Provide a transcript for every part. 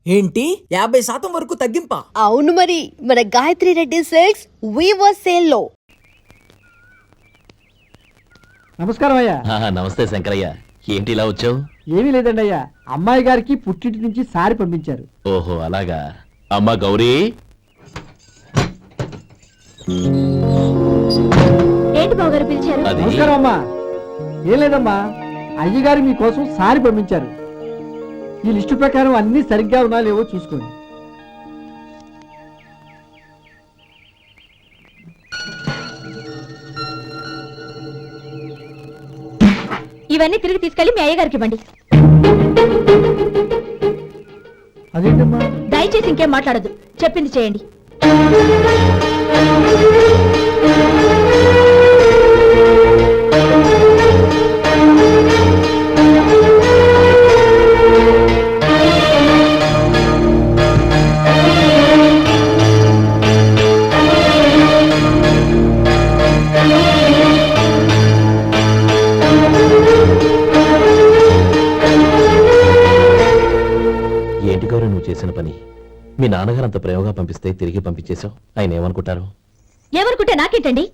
ఏంటి 50% వరకు తగ్గింపా? అవును మరి, మన Gayatri Reddy silks weaver sale లో. నమస్కారం అయ్యా. నమస్తే శంకరయ్య, ఏంటి ఇలా వచ్చావు? ఏమీ లేదండి అయ్యా, అమ్మాయి గారికి పుట్టింటి నుంచి సారి పంపించారు. ఓహో అలాగా. అమ్మా గౌరీ, ఏంటి బావగారు పిలిచారు? అది నమస్కారం అమ్మా. ఏం లేదమ్మా, అయ్యగారు మీకోసం సారి పంపించారు. ఈ లిస్టు ప్రకారం అన్ని సరిగ్గా ఉన్నా లేవో చూసుకోండి. ఇవన్నీ తిరిగి తీసుకెళ్లి మీ అయ్యగారికి ఇవ్వండి. అదేంటమ్మా? దయచేసి ఇంకేం మాట్లాడదు, చెప్పింది చేయండి. ఏంటి గౌరీ నువ్వు చేసిన పని? మీ నాన్నగారు అంత ప్రేమగా పంపిస్తే తిరిగి పంపించేశావు. ఆయన ఏమనుకుంటారు? ఏమనుకుంటే నాకేంటండి?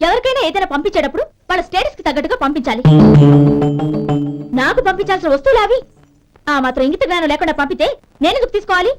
ఎవరికైనా ఏదైనా పంపించేటప్పుడు వాళ్ళ స్టేటస్ కి తగ్గట్టుగా పంపించాలి. నాకు పంపించాల్సిన వస్తువులు అవి. ఆ మాత్రం ఇంగిత జ్ఞానం లేకుండా పంపితే నేనెందుకు తీసుకోవాలి?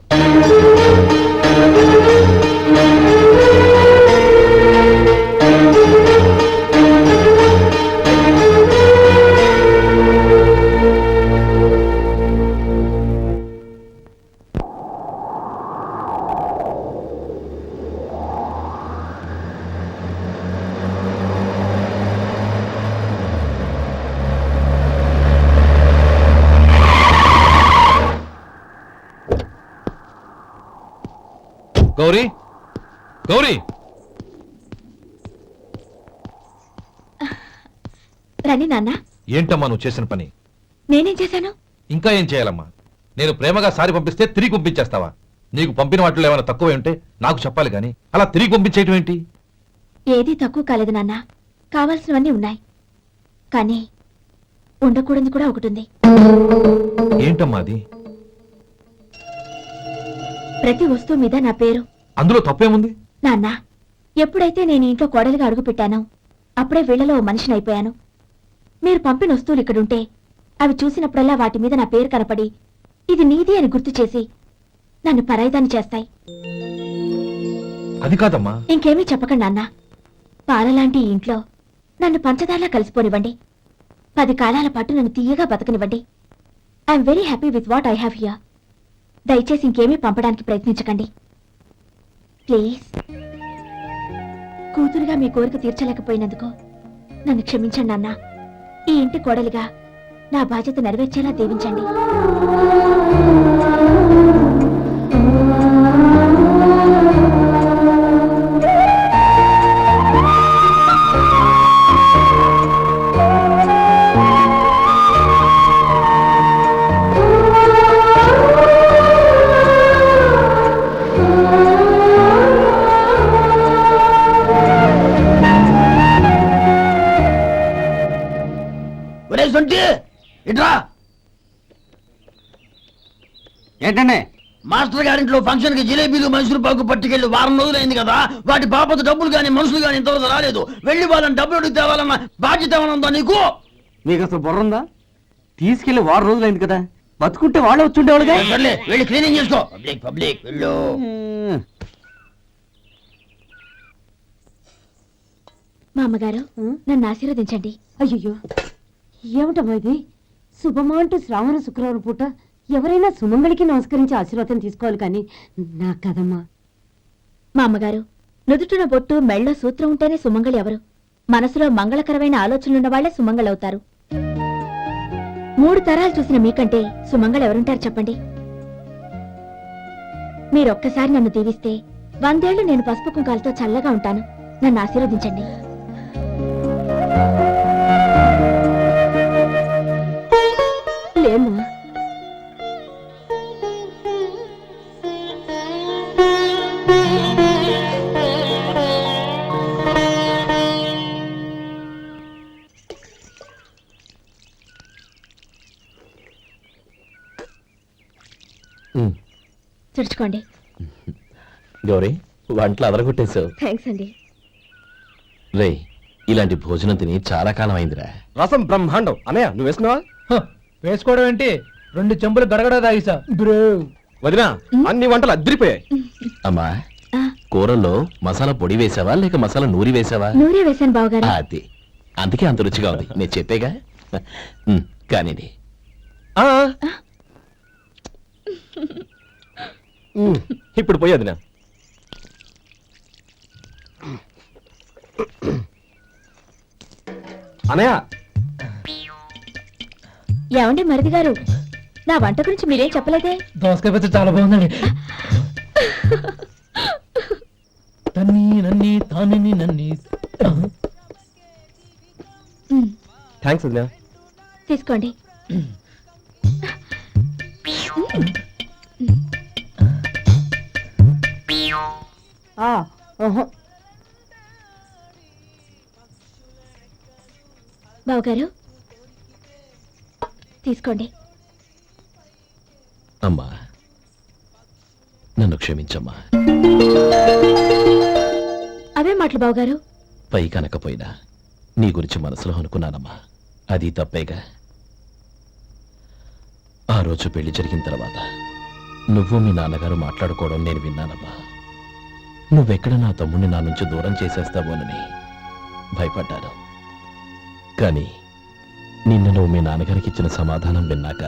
గౌరీ, గౌరీ, రండి నాన్న. ఏంటమ్మా నువ్వు చేసిన పని? నేనేం చేశాను? ఇంకా ఏం చేయాలమ్మా? నేను ప్రేమగా సారి పంపిస్తే తిరిగి పంపించేస్తావా? నీకు పంపిన వాటిలో ఏమైనా తక్కువ ఉంటే నాకు చెప్పాలి గాని అలా తిరిగి పంపించేయటం ఏంటి? ఏదీ తక్కువ కాలేదు నాన్న, కావాల్సినవన్నీ ఉన్నాయి. కానీ ఉండకూడదు కూడా ఒకటి ఉంది. ఏంటమ్మా అది? ప్రతి వస్తువు మీద నా పేరు. అందులో తప్పేముంది? నాన్న, ఎప్పుడైతే నేను ఇంట్లో కోడలిగా అడుగు పెట్టానో అప్పుడే వీళ్లలో ఓ మనిషిని అయిపోయాను. మీరు పంపిన వస్తువులు ఇక్కడుంటే అవి చూసినప్పుడల్లా వాటి మీద నా పేరు కనపడి ఇది నీది అని గుర్తు చేసి నన్ను పరాయిదాన్ని చేస్తాయి. అది కాదమ్మా. ఇంకేమీ చెప్పకండి నాన్న. పాలలాంటి ఈ ఇంట్లో నన్ను పంచదారలా కలిసిపోనివ్వండి. 10 కాలాల పాటు నన్ను తీయగా బతకనివ్వండి. I'm very happy with what I have here. దయచేసి ఇంకేమీ పంపడానికి ప్రయత్నించకండి ప్లీజ్. కూతురుగా మీ కోరిక తీర్చలేకపోయినందుకు నన్ను క్షమించండి నాన్న. ఈ ఇంటి కోడలిగా నా బాధ్యత నెరవేర్చేలా దీవించండి. ఏంటండి? మాస్టర్ గారింట్లో ఫంక్షన్ కి జిలేబీలు మైసూరు పాకు పట్టుకెళ్ళి వారం రోజులైంది కదా, వాటి బాపత డబ్బులు గాని మనుషులు గాని ఇంతవరకు రాలేదు. వెళ్ళి వాళ్ళని డబ్బులు అడిగి తేవాలన్న బాధ్యత ఏమైనా ఉందా నీకు? మీకు అసలు బుర్ర ఉందా? తీసుకెళ్లి 6 రోజులైంది కదా, బతుకుంటే వాళ్ళు వచ్చుండేవాళ్ళుగా. సర్లే, వెళ్ళి క్లీనింగ్ చేసుకో. పబ్లిక్ పబ్లిక్ వెళ్ళు. మా అమ్మగారు నన్ను ఆశీర్వదించండి. అయ్యో, ఏమిటమ్మా ఇది? శుభమా అంటూ శ్రావణ శుక్రవారం పూట ఎవరైనా సుమంగళికి నమస్కరించి ఆశీర్వాదం తీసుకోవాలి, కానీ నాకు కదమ్మా. మా అమ్మగారు, నుదుటిన బొట్టు మెళ్ళో సూత్రం ఉంటేనే సుమంగళి ఎవరు? మనసులో మంగళకరమైన ఆలోచనలున్న వాళ్లే సుమంగళవుతారు. 3 తరాలు చూసిన మీకంటే సుమంగళ ఎవరుంటారు చెప్పండి? మీరొక్కసారి నన్ను దీవిస్తే 100 ఏళ్లు నేను పసుపు కుంకాలతో చల్లగా ఉంటాను. నన్ను ఆశీర్వదించండి. లేమ్మా, తుడుచుకోండి. గౌరీ వంటలు అదరగొట్టేశావు. థ్యాంక్స్ అండి. రే ఇలాంటి భోజనం తిని చాలా కాలం అయిందిరా. రసం బ్రహ్మాండం అన్నయ్య నువ్వు వేసుకున్నావా? వేసుకోవడం ఏంటి 2 చెంబులు గడగడ తాగిసా బ్రో. వదినా అన్ని వంటలు అద్దరిపోయాయి. అమ్మా ఆ, కూరల్లో మసాలా పొడి వేసావా లేక మసాలా నూరి వేసావా? నూరే వేశాను బావగారు. అది అందుకే అంత రుచిగా ఉంది. నేను చెప్పేగా. కానీ ఆ. ఇప్పుడు పోయి వదినా. అన్నయ్య ఏమండి మరిది గారు, నా వంట గురించి మీరేం చెప్పలేదే? దోసకాయ పచ్చడి చాలా బాగుందండి. తన్ని నన్ని తాని నన్ని. థ్యాంక్స్ వదినా. తీసుకోండి. ఓహో బావగారు తీసుకోండి. అమ్మా నన్ను క్షమించమ్మా. అవే మాటలు బావగారు. పై కనకపోయినా నీ గురించి మనసులో అనుకున్నానమ్మా. అది తప్పేగా. ఆ రోజు పెళ్లి జరిగిన తర్వాత నువ్వు మీ నాన్నగారు మాట్లాడుకోవడం నేను విన్నానమ్మా. నువ్వెక్కడ నా తమ్ముడిని నా నుంచి దూరం చేసేస్తావోనని భయపడ్డాను. కానీ నిన్న నువ్వు మీ నాన్నగారికి ఇచ్చిన సమాధానం విన్నాక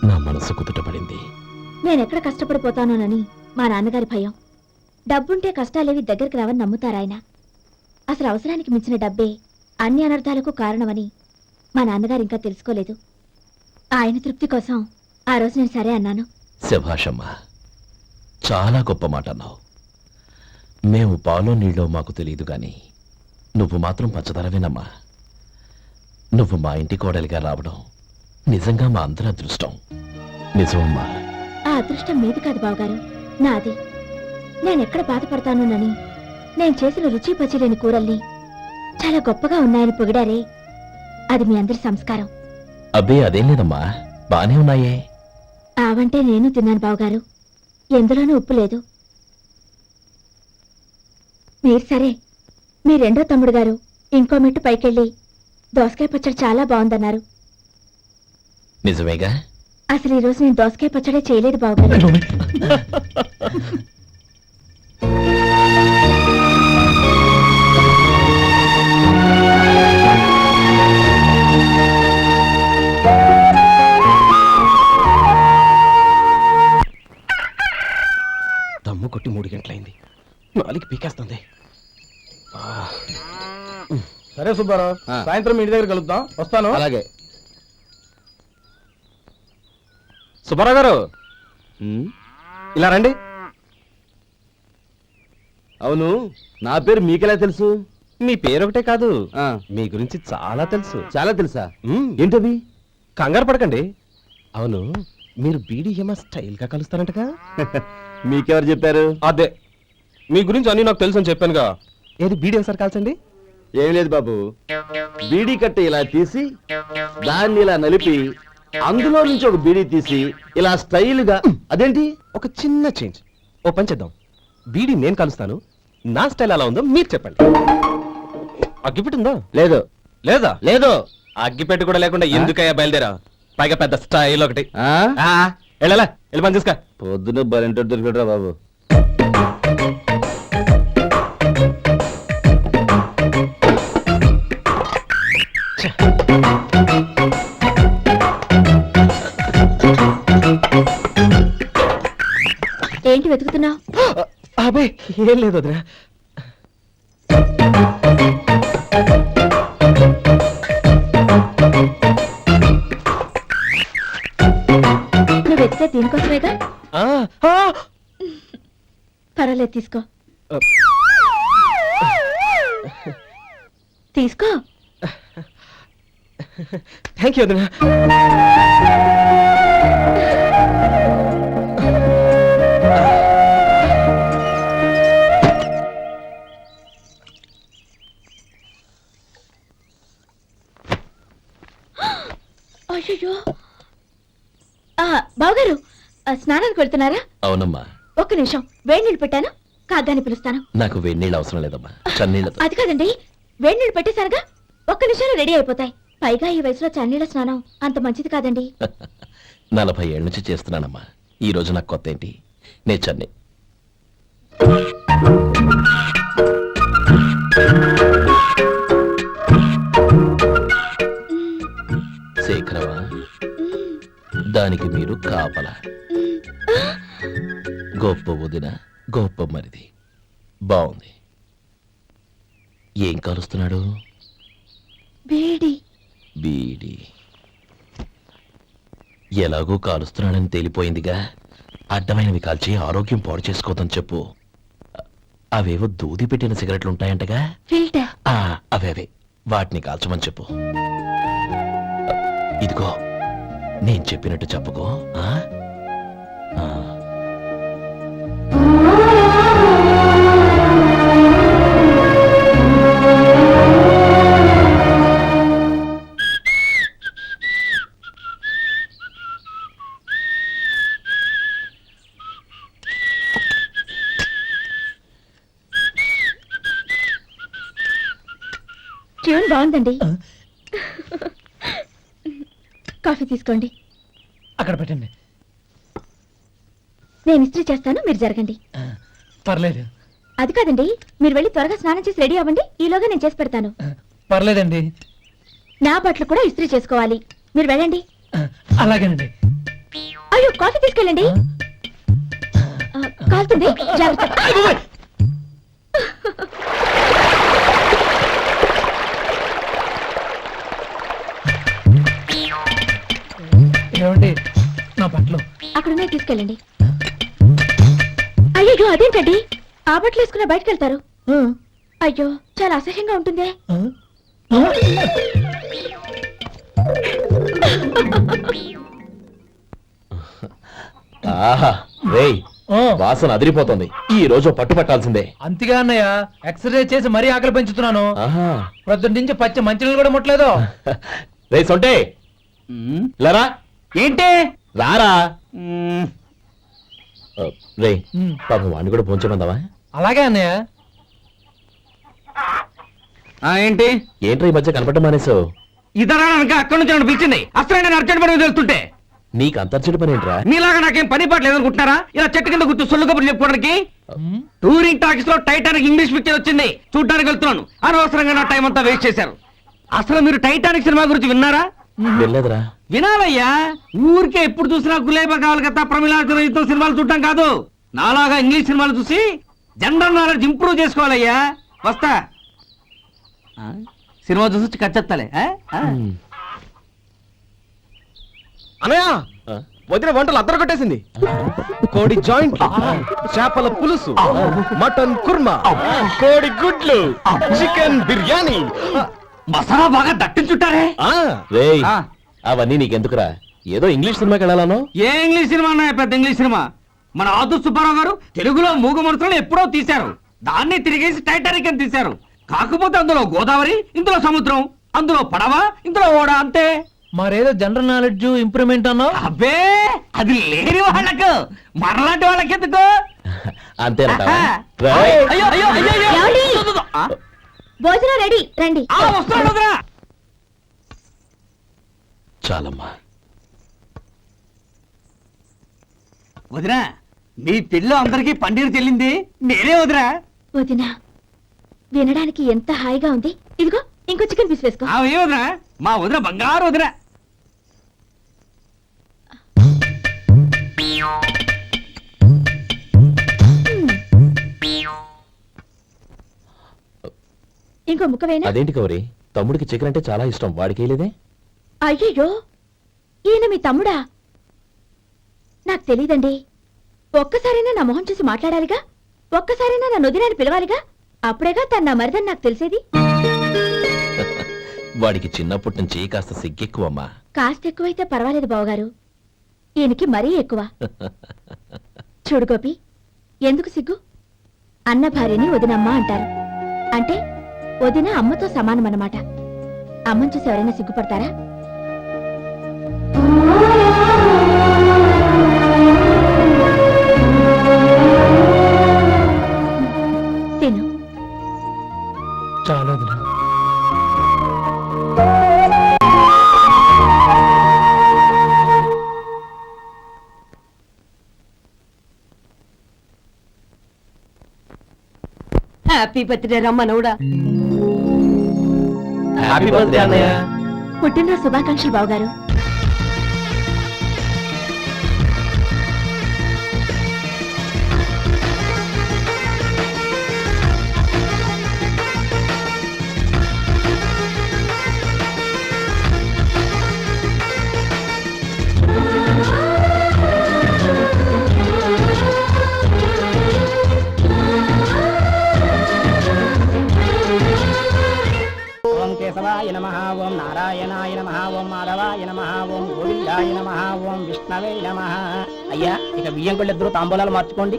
నా మనసు కుదుటపడింది. నేనెక్కడ కష్టపడిపోతానోనని మా నాన్నగారి భయం. డబ్బుంటే కష్టాలేవి దగ్గరికి రావని నమ్ముతారాయన. అసలు అవసరానికి మించిన డబ్బే అన్ని అనర్థాలకు కారణమని మా నాన్నగారు ఇంకా తెలుసుకోలేదు. ఆయన తృప్తి కోసం ఆ రోజు నేను సరే అన్నాను. శభాషమ్మా, చాలా గొప్ప మాట అన్నావు. మేము పాలో నీళ్ళో మాకు తెలియదు గాని నువ్వు మాత్రం పచ్చదనవేనమ్మా. నువ్వు మా ఇంటి కోడలిగా రావడం నిజంగా మా అందరి అదృష్టం. నిజమమ్మా. ఆ అదృష్టం మీది కాదు బావగారు, నాది. నేనెక్కడ బాధపడతానోనని నేను చేసిన రుచి పచిలేని కూరల్ని చాలా గొప్పగా ఉన్నాయని పొగిడారే, అది మీ అందరి సంస్కారం. అబ్బే అదేం లేదమ్మా, బానే ఉన్నాయే. ఆవంటే నేను తిన్నాను బావగారు, ఎందులోనూ ఉప్పు లేదు. మీరు సరే, మీ రెండో తమ్ముడు గారు ఇంకో మెట్టు పైకెళ్ళి దోసకాయ పచ్చడి చాలా బాగుందన్నారు. నిజమేగా? అసలు ఈ రోజు నేను దోసకాయ పచ్చడే చేయలేదు బావగారు. దమ్ము కొట్టి 3 గంటలైంది. 4 పీకేస్తుంది. సరే సుబ్బారావు, సాయంత్రం మీ ఇంటి దగ్గర కలుద్దాం. వస్తాను. అలాగే. సుబ్బారావు గారు ఇలా రండి. అవును, నా పేరు మీకెలా తెలుసు? మీ పేరు ఒకటే కాదు, మీ గురించి చాలా తెలుసు. చాలా తెలుసా? ఏంటది? కంగారు పడకండి. అవును, మీరు బీడీఎంఆర్ స్టైల్ గా కలుస్తారంటగా? మీకెవరు చెప్పారు? అదే, మీ గురించి అన్ని నాకు తెలుసు అని చెప్పానుగా. ఏది బీడీ ఒకసారి కాల్చండి. ఏం లేదు బాబు, బీడీ కట్ట ఇలా తీసి దాన్ని ఇలా నలిపి అందులో నుంచి ఒక బీడీ తీసి ఇలా స్టైల్ గా. అదేంటి? ఒక చిన్న చేంజ్. ఓ పని చేద్దాం, బీడీ నేను కలుస్తాను, నా స్టైల్ ఎలా ఉందో మీరు చెప్పండి. అగ్గిపెట్టి ఉందా? లేదు. లేదా? లేదు. అగ్గిపెట్టి కూడా లేకుండా ఎందుకయ్యా బయలుదేరా? పైగా పెద్ద స్టైల్ ఒకటి. వెళ్ళాలా, వెళ్ళి పని చూసుకో. పొద్దున బలంటో దొరికడరా బాబు. ఏంటి వెతుకుతున్నావు? అబే ఏం లేదు వదినా. నువ్వు వెతికే దీనికోసమేగా. పర్వాలేదు, తీసుకో. తీసుకో. థ్యాంక్ యూ వదినా. అయ్యో బావగారు, స్నానానికి వెళ్తున్నారా? అవునమ్మా. ఒక్క నిమిషం, వేడి నీళ్ళు పెట్టాను, కాగ్గాని పిలుస్తాను. నాకు వేడినీళ్ళు అవసరం లేదమ్మా, చన్నీళ్ళతో. అది కాదండి, వేడి నీళ్ళు పెట్టేశానుగా, ఒక్క నిమిషంలో రెడీ అయిపోతాయి. పైగా ఈ వయసులో చన్నీళ్ళ స్నానం అంత మంచిది కాదండి. 40 ఏళ్ళ నుంచి చేస్తున్నానమ్మా. ఈ రోజు నాకు కొత్త ఏంటి? నే చన్ని. శేఖరవా, దానికి మీరు కాపల. గొప్ప వదిన, గొప్ప మరిది. బాగుంది. ఏం కాలుస్తున్నాడు? వేడి. బీడి. ఎలాగో కాలుస్తున్నాడని తేలిపోయిందిగా, అడ్డమైనవి కాల్చి ఆరోగ్యం పాడు చేసుకోదని చెప్పు. అవేవో దూది పెట్టిన సిగరెట్లు ఉంటాయంటగా, ఫిల్టర్. అవే వాటిని కాల్చమని చెప్పు. ఇదిగో, నేను చెప్పినట్టు చెప్పుకో. ట్యూన్ బాగుందండి. కాఫీ తీసుకోండి. అక్కడ పెట్టండి. నేను ఇస్త్రీ చేస్తాను, మీరు జరగండి. పర్లేదు. అది కాదండి, మీరు వెళ్ళి త్వరగా స్నానం చేసి రెడీ అవ్వండి, ఈలోగా నేను చేసి పెడతాను. పర్లేదండి. నా బట్టలు కూడా ఇస్త్రీ చేసుకోవాలి, మీరు వెళ్ళండి. అలాగేనండి. అయ్యో, కాఫీ తీసుకెళ్ళండి. కాలుతుంది, జాగ్రత్త. ఏమండి, నా బట్టలు అక్కడున్నాయి, తీసుకెళ్ళండి. అయ్యో, అదేంటండి, ఆ బట్టలు వేసుకున్న బయటకు వెళ్తారు? అయ్యో, చాలా అసహ్యంగా ఉంటుందే. ఆహా, రేయ్, వాసన అదిరిపోతుంది. ఈ రోజు పట్టు పట్టాల్సిందే. అంతిగా అన్నయ్య, ఎక్సర్సైజ్ చేసి మరీ ఆకలి పెంచుతున్నాను. ఆహా. ప్రొద్దున నుంచి పచ్చ మంచినీళ్ళు కూడా ముట్టలేదు. రే సొంటే, లరా, ఏంటి? రారా. రే, పాపం వాడిని కూడా పోంచమందావా? అలాగే అన్నయ్య. ఏంటి? ఏంట్రా ఈ మధ్య కనపడటం మానేసావు? ఇద్దరు అక్కడి నుంచి నన్ను పిలిచింది. అసలు నేను అర్జెంట్ పని తెలుస్తుంటే నీకు అంతర్చడి పని ఏంట్రా? మీలాగా నాకేం పని పాట లేదనుకుంటున్నారా? ఇలా చెట్టు కింద గుర్తు సొల్లు కబుర్లు చెప్పుకోవడానికి. టూరింగ్ టాకీస్ లో టైటానిక్ ఇంగ్లీష్ పిక్చర్ వచ్చింది, చూడడానికి వెళ్తున్నాను. అనవసరంగా నా టైం అంతా వేస్ట్ చేశారు. అసలు మీరు టైటానిక్ సినిమా గురించి విన్నారా? వెళ్ళలేదురా. వినాలయ్యా, ఊరికే ఎప్పుడు చూసినా గులేబా కావాలి కదా, ప్రమిళాయుధం సినిమాలు చూడటం కాదు. నాలాగా ఇంగ్లీష్ సినిమాలు చూసి జనరల్ నాలెడ్జ్ ఇంప్రూవ్ చేసుకోవాలయ్యా. వస్తా. సినిమా చూసి కచ్చెత్తాలే. అనయ్య, వదిన వంటలు అద్దరు కొట్టేసింది. కోడి జాయింట్, చేపల పులుసు, మటన్ కుర్మా, కోడి గుడ్లు, చికెన్ బిర్యానీ, మసాలా బాగా దట్టించుంటారే. రేయ్, అవన్నీ నీకెందుకురా? ఏదో ఇంగ్లీష్ సినిమాకి వెళ్ళాలను. ఏ ఇంగ్లీష్ సినిమా అన్నా? పెద్ద ఇంగ్లీష్ సినిమా. మన ఆదు సుబ్బారావు గారు తెలుగులో మూగ మనుషులను ఎప్పుడో తీశారు, దాన్ని తిరిగేసి టైటానిక్ అని తీశారు. కాకపోతే అందులో గోదావరి, ఇందులో సముద్రం, అందులో పడవ, ఇందులో ఓడ, అంతే. మరేదో జనరల్ నాలెడ్జ్ ఇంప్రూవ్మెంట్ అన్నావు. అబ్బే, అది లేని వాళ్ళకు, మనలాంటి వాళ్ళకి ఎందుకు? అంతేనంటావా? అయ్యో అయ్యో అయ్యో, ఏమండి? భోజనం రెడీ, రండి. వస్తున్నాడు వదినా. చాలమ్మా. వదినా, మీ పిల్ల అందరికీ పన్నీరు చెల్లింది నేనే వదినా. వదినా, వినడానికి ఎంత హాయిగా ఉంది. ఇదిగో, ఇంకో చికెన్ పీస్ వేసుకో. ఏ వదినా, మా వదిన బంగారు వదినా. ఇంకో ముక్క వేనా? అదేంటి కౌరి, తమ్ముడికి చికెన్ అంటే చాలా ఇష్టం, వాడికి లేదే? అయ్యయ్యో, ఈయన మీ తమ్ముడా? నాకు తెలీదండి. ఒక్కసారైనా నా మొహం చూసి మాట్లాడాలిగా, ఒక్కసారైనా నా నొదినాన్ని పిలవాలిగా, అప్పుడేగా తన నా మరిదని నాకు తెలిసేది. వాడికి చిన్నప్పటి నుంచి కాస్త సిగ్గెక్కువమ్మా. కాస్త ఎక్కువైతే పర్వాలేదు బావగారు, ఈయనకి మరీ ఎక్కువ. చూడు గోపి, ఎందుకు సిగ్గు? అన్న భార్యని వదినమ్మ అంటారు, అంటే వదిన అమ్మతో సమానమన్నమాట. అమ్మని చూసి ఎవరైనా సిగ్గుపడతారా? హ్యాపీ బర్త్డే రమ్మనవుడా. హ్యాపీ బర్త్డే అన్నయ్య. పుట్టినరోజు శుభాకాంక్షలు బావగారు. ఓం కేశవాయ నమః, ఓం నారాయణాయ నమః, ఓం మాధవాయ నమః, ఓం గోవిందాయ నమః, ఓం విష్ణవే నమః. అయ్యా ఇక బియ్యం కొళ్ళిద్దరూ తాంబూలాలు మార్చుకోండి.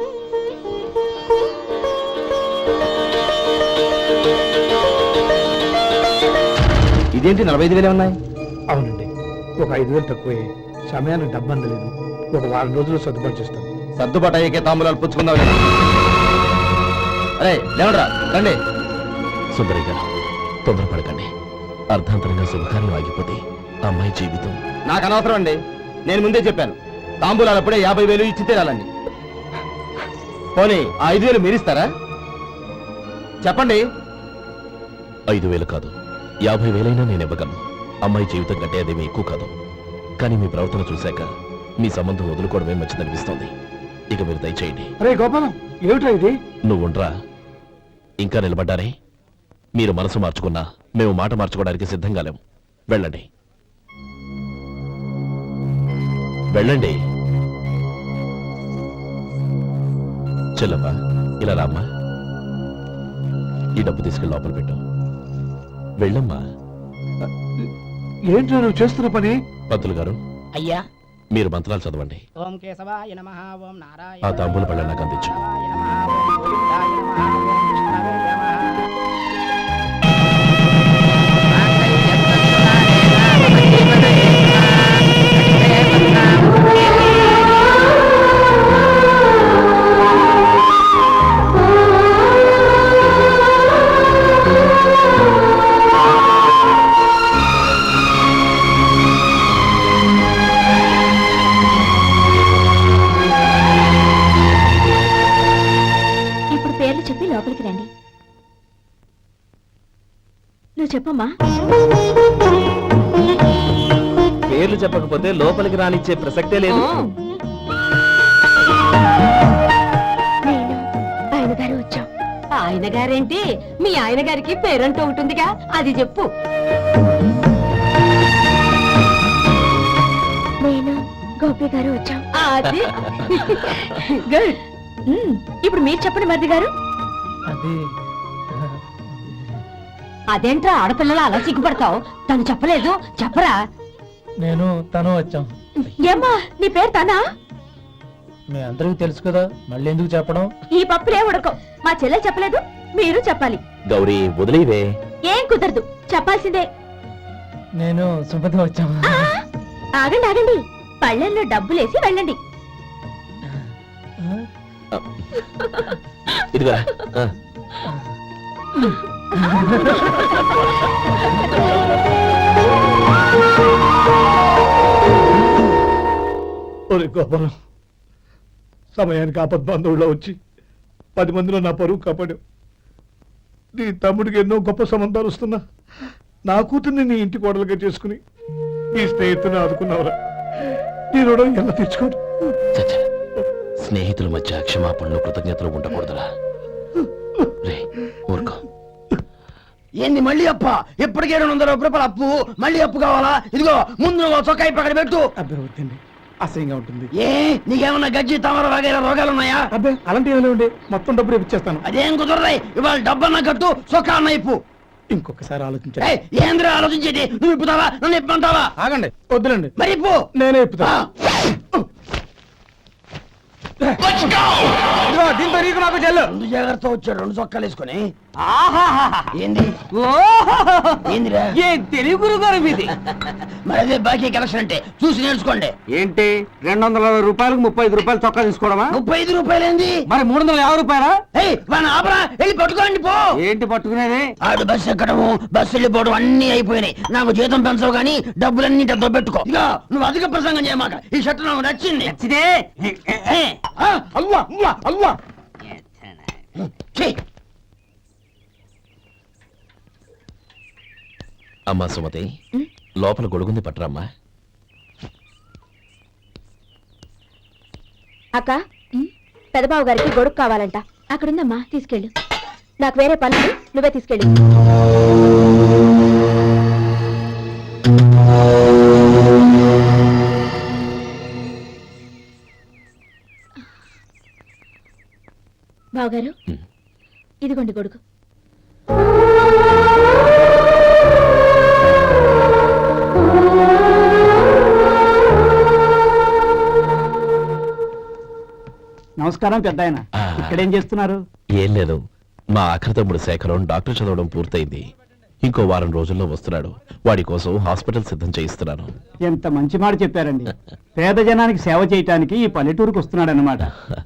ఇదేంటి 45,000 ఉన్నాయి? అవునండి, ఒక 5,000 తక్కువే. సమయానికి డబ్బు అందలేదు. ఒక వారం రోజులు సర్దుబాటు చేస్తాం. సర్దుబాటు అయ్యే తాంబూలాలు పుచ్చుకుందాం. అరే లేవడరా, రండి. సుందరి గారు తొందరపడకండి. అర్ధాంతరంగా శుభకార్యం ఆగిపోతే అమ్మాయి జీవితం. నాకు అనవసరం అండి, నేను ముందే చెప్పాను. తాంబూలాలు అప్పుడే 50,000 ఇచ్చి తీరాలండి. పోనీ ఆ 5,000 మీరిస్తారా? చెప్పండి. 5,000 కాదు, 50,000 నేను ఇవ్వగలను. అమ్మాయి జీవితం కంటే అదేమీ ఎక్కువ కాదు. కానీ మీ ప్రవర్తన చూశాక మీ సంబంధం వదులుకోవడమే మంచిదనిపిస్తోంది. ఇక మీరు దయచేయండి. అరే గోపాలం, ఏమిటా ఇది? నువ్వుండ్రా. ఇంకా నిలబడ్డారే? మీరు మనసు మార్చుకున్నా మేము మాట మార్చుకోవడానికి సిద్ధంగా లేము. వెళ్ళండి, వెళ్ళండి. చెల్లమ్మా, ఇలా రామ్మా. ఈ డబ్బు తీసుకెళ్ళి లోపల పెట్టు. వెళ్ళమ్మా. ఏంటో నువ్వు చేస్తున్న పని? పంతులు గారు, అయ్యా మీరు మంత్రాలు చదవండి. ఓం కేశవాయ నమః, ఓం నారాయణ ఆ తాంబూల పళ్ళ నాకు అందించు. ఇప్పుడు పేర్లు చెప్పి లోపలికి రండి. నువ్వు చెప్పమ్మా. పేర్లు చెప్పకపోతే లోపలికి రానిచ్చే ప్రసక్తే లేదు. నేను ఆయన గారు వచ్చాం. ఆయన గారేంటి, మీ ఆయన గారికి పేరంటూ ఉంటుందిగా, అది చెప్పు. నేను గోపి గారు వచ్చాం. అది గుడ్. ఇప్పుడు మీరు చెప్పండి మరిది గారు. అది అదేంట్రా ఆడపిల్లలు అలా సిగ్గుపడతావు? తను చెప్పలేదు, చెప్పరా. నేను తను వచ్చాం. ఏమ్మా నీ పేరు తనా? మీ అందరికీ తెలుసు కదా, మళ్ళీ ఎందుకు చెప్పడం? ఈ పప్పులే ఉడకం. మా చెల్లె చెప్పలేదు, మీరు చెప్పాలి. గౌరీ వదిలేవే. ఏం కుదరదు, చెప్పాల్సిందే. నేను సుమతి వచ్చాం. ఆ, ఆగండి ఆగండి, పళ్ళెల్లో డబ్బులేసి వెళ్ళండి. ఇదిగా ఒరే గోపాలం, సమయానికి ఆపద్బంధువుల్లో వచ్చి 10 మందిలో నా పరువు కాపాడావు. నీ తమ్ముడికి ఎన్నో గొప్ప సంబంధాలు వస్తున్నా నా కూతుర్ని నీ ఇంటి కోడలుగా చేసుకుని నీ స్నేహితుని ఆదుకున్నావురా. నీ రుణం ఎలా తెచ్చుకోరు? చచ్చ, స్నేహితుల మధ్య క్షమాపణలు కృతజ్ఞతలు ఉండకూడదురా. రే ఊరుకో. ఏంది మళ్ళీ అప్ప? ఎప్పటికే 200 రూపాయలు అప్పు, మళ్ళీ అప్పు కావాలా? ఇదిగో ముందు చొక్కా పక్కన పెట్టు. అబ్బే వద్దండి, అసహ్యంగా ఉంటుంది. ఏ నీకేమన్నా గజ్జి తమర వగైరా రోగాలు ఉన్నాయా? అబ్బే అలాంటి ఏమైనా ఉండే, మొత్తం డబ్బులు ఇప్పించేస్తాను. అదేం కుదరదాయి. ఇవాళ డబ్బన్నా కట్టు, చొక్కా అన్న ఇప్పు. ఇంకొకసారి ఆలోచించండి. ఏయ్, ఏంద్రా ఆలోచించేది? నువ్వు ఇప్పుతావా, నన్ను ఇప్పమంటావా? ఆగండి, వద్దులండి, మరి ఇప్పు. నేనే ఇప్పుతా. దీంతో నీకు నాకు చెల్లు. ముందు జాగ్రత్త వచ్చాడు 2 చొక్కాలు వేసుకొని. ఏంది ఏందిరా? ఏ తెలుగు గురువు గారు మీది? మరి అదే బాకీ కలెక్షన్ అంటే చూసి నేర్చుకోండి. ఏంటి 200 రూపాయలకు 35 రూపాయలు చొక్కా తీసుకోవడమా? 35 రూపాయలు ఏంది? మరి 350 రూపాయలా? మన ఆపరా, వెళ్ళి పట్టుకోండి పో. ఏంటి పట్టుకునేది? ఆడు బస్సు ఎక్కడము, బస్సు వెళ్ళిపోవడం అన్ని అయిపోయినాయి. నాకు జీతం పెంచవు గానీ డబ్బులన్నీ డబ్బు పెట్టుకో. ఇక నువ్వు అధిక ప్రసంగం చేయమాక. ఈ షర్ట్ నాకు నచ్చింది. నచ్చితే అల్వా అల్వా అల్వా. అమ్మా సుమతి, లోపల గొడుగుంది పట్టరమ్మా. అక్క పెదబాబు గారికి గొడుగు కావాలంట. అక్కడుందమ్మా, తీసుకెళ్ళు. నాకు వేరే పని ఉంది, నువ్వే తీసుకెళ్ళు. బావగారు, ఇదిగోండి గొడుగు. నమస్కారం పెద్ద ఆయన. ఇక్కడేం చేస్తున్నారు? ఏం లేదు, మా ఆఖరి తమ్ముడు శేఖరం డాక్టర్ చదవడం పూర్తయింది. ఇంకో వారం రోజుల్లో వస్తున్నాడు. వాడి కోసం హాస్పిటల్ సిద్ధం చేయిస్తున్నాను. ఎంత మంచి మాట చెప్పారండి. పేద జనానికి సేవ చేయటానికి ఈ పల్లెటూరుకు వస్తున్నాడు అన్నమాట.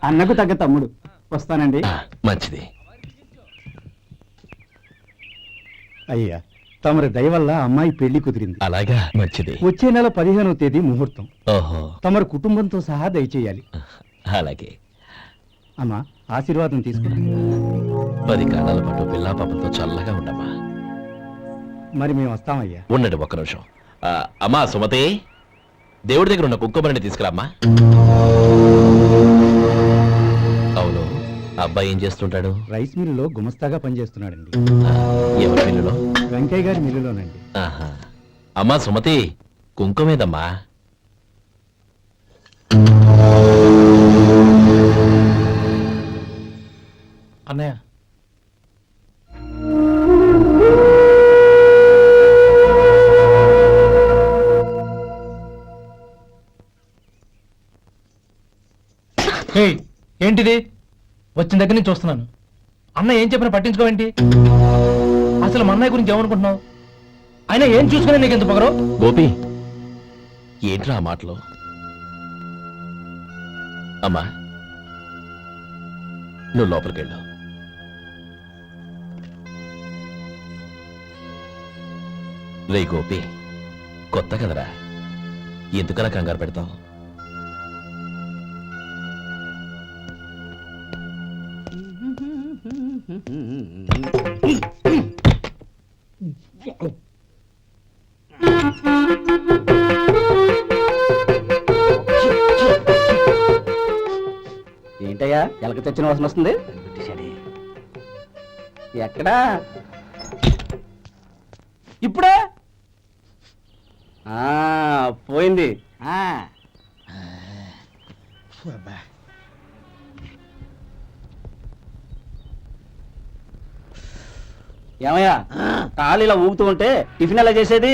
అన్నకు తగ్గ తమ్ముడు. వస్తానండి. మంచిది. అయ్యా, తమరి దయ వల్ల అమ్మాయి పెళ్లి కుదిరింది. అలాగా, మంచిది. వచ్చే నెల 15వ తేదీ ముహూర్తం. ఓహో, తమరి కుటుంబంతో సహా దయచేయాలి. అలాగే. అమ్మా, ఆశీర్వాదం తీసుకుని 10 కాలాల పాటు పిల్లా పాపంతో చల్లగా ఉండమ్మా. మరి మేము వస్తామయ్యా. ఉండండి ఒక్క నిమిషం. అమ్మా సుమతి, దేవుడి దగ్గర ఉన్న కుక్కమరిని తీసుకురామ్మా. అవును, అబ్బాయి ఏం చేస్తుంటాడు? రైస్ మిల్లులో గుమస్తాగా పనిచేస్తున్నాడండి. ఎవరి మిల్లులో? వెంకయ్య గారి మిల్లులోనండి. ఆహా. అమ్మా సుమతి, కుంకుమేదమ్మా? అన్నయ్య, ఏంటిది? వచ్చిన దగ్గర నుంచి చూస్తున్నాను. అన్న ఏం చెప్పినా పట్టించుకోవేంటి? అసలు మా అన్నయ్య గురించి ఏమనుకుంటున్నావు? అయినా ఏం చూసుకునే నీకు ఎంత పొగరు? గోపి, ఏంట్రా ఆ మాటలు? అమ్మా, నువ్వు లోపలికి వెళ్ళు. రే గోపి, కొత్త కదరా, ఎందుకలా కంగారు పెడతావు? ఏంటయ్యా, ఎలక తెచ్చిన వాసన వస్తుంది? ఎక్కడా? ఇప్పుడే పోయింది. ఏమయ్యా, కాలు ఇలా ఊగుతూ ఉంటే టిఫిన్ ఎలా చేసేది?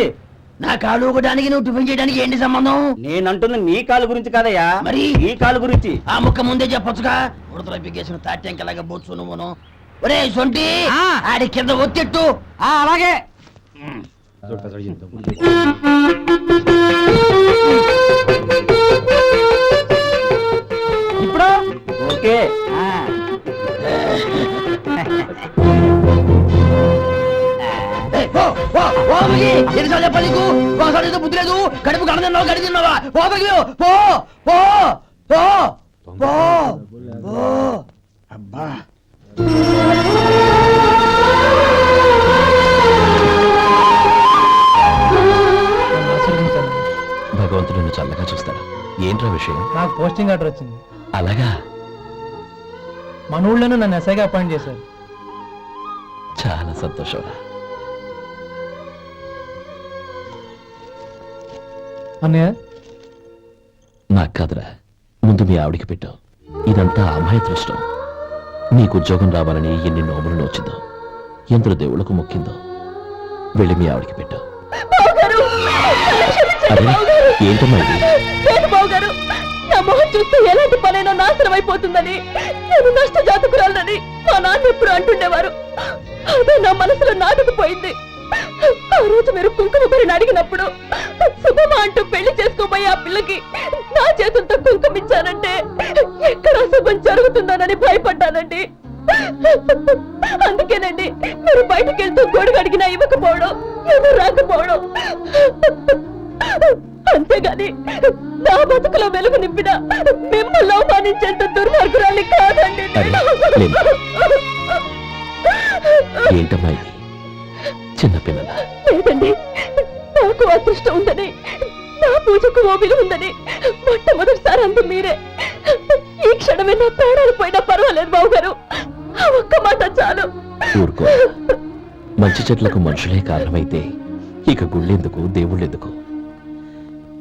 నా కాలు ఊగడానికి నువ్వు టిఫిన్ చేయడానికి ఏంటి సంబంధం? నేనంటుంది నీ కాలు గురించి కాదయ్యా, మరి ఈ కాలు గురించి. ఆ ముక్క ముందే చెప్పొచ్చుగా. ఉడతలో పిగేసిన తాట్యంకలాగా బొచ్చు నువ్వును. ఒరే సొంటి, ఆడి కింద ఒత్తిట్టు. అలాగే. ఇప్పుడు ఓకే. ఎన్నిసార్లు చెప్పాలి నీకు? ఒకసారి బుద్ధి లేదు. కడుపు గడ తిన్నావు, గడి తిన్నావా? పో పో పో పో పో. అబ్బా, భగవంతుడు నిన్ను చల్లగా చూస్తాడు. ఏంట్రా విషయం? నాకు పోస్టింగ్ ఆర్డర్ వచ్చింది. అలాగా? మన ఊళ్ళోనూ నన్ను ఎస్ఐగా అపాయింట్ చేశారు. చాలా సంతోషంరా. అన్నయ్య, నాకు కాదురా, ముందు మీ ఆవిడికి పెట్టు. ఇదంతా అమ్మాయి దృష్టం. నీకు ఉద్యోగం రావాలని ఎన్ని నోములు నోచిందో, ఎందరు దేవుళ్లకు మొక్కిందో. వెళ్ళి మీ ఆవిడికి పెట్టు. అరే, ఏంటమ్మా ఇది? బావగారు, నా మొహం చూస్తే ఎలాంటి పనైనా నాశనం అయిపోతుందని, నేను నష్ట జాతకురాలని మా నాన్న ఎప్పుడు అంటుండేవారు. అదే నా మనసులో నాటుకుపోయింది. ఆ రోజు మీరు కుంకుమ భరిని అడిగినప్పుడు శుభమా అంటూ పెళ్లి చేసుకోబోయే ఆ పిల్లకి నా చేతులతో కుంకుమిచ్చానంటే ఎక్కడ శుభం జరుగుతుందోనని భయపడ్డానండి. అందుకేనండి మీరు బయటకు వెళ్తూ గొడుగు అడిగినా ఇవ్వకపోవడం, ఎవరు రాకపోవడం. అంతేగాని నా బతుకులో వెలుగు నింపిన మిమ్మల్ని అవమానించేంత దుర్మార్గురాలి కాదండి. ఏంటమ్మా ఇది? చిన్నపిల్లల లేదండి, రోజుకు ఓ విలువ ఉందని మొట్టమొదటిసారి అందు మీరే. ఈ క్షణమే నా ప్రాణాలు పోయినా పర్వాలేదు బావగారు, ఆ ఒక్క మాట చాలు. ఊరుకో. మంచి చెట్లకు మనుషులే కారణమైతే ఇక గుళ్ళెందుకు దేవుళ్ళెందుకు?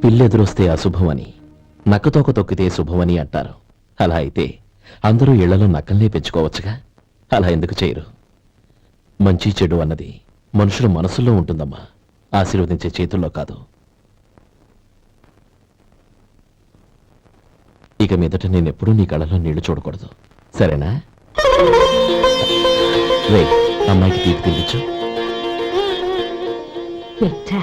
పిల్లెదురొస్తే అశుభమని, నక్కతోక తొక్కితే శుభమని అంటారు. అలా అయితే అందరూ ఇళ్లలో నక్కల్నే పెంచుకోవచ్చుగా. అలా ఎందుకు చేయరు? మంచి చెడు అన్నది మనుషుల మనసుల్లో ఉంటుందమ్మా, ఆశీర్వదించే చేతుల్లో కాదు. ఇక మీదట నేనెప్పుడూ నీ కళ్ళలో నీళ్లు చూడకూడదు, సరేనా? రే, అమ్మాయికి తీపి తినిపించు. పెట్టా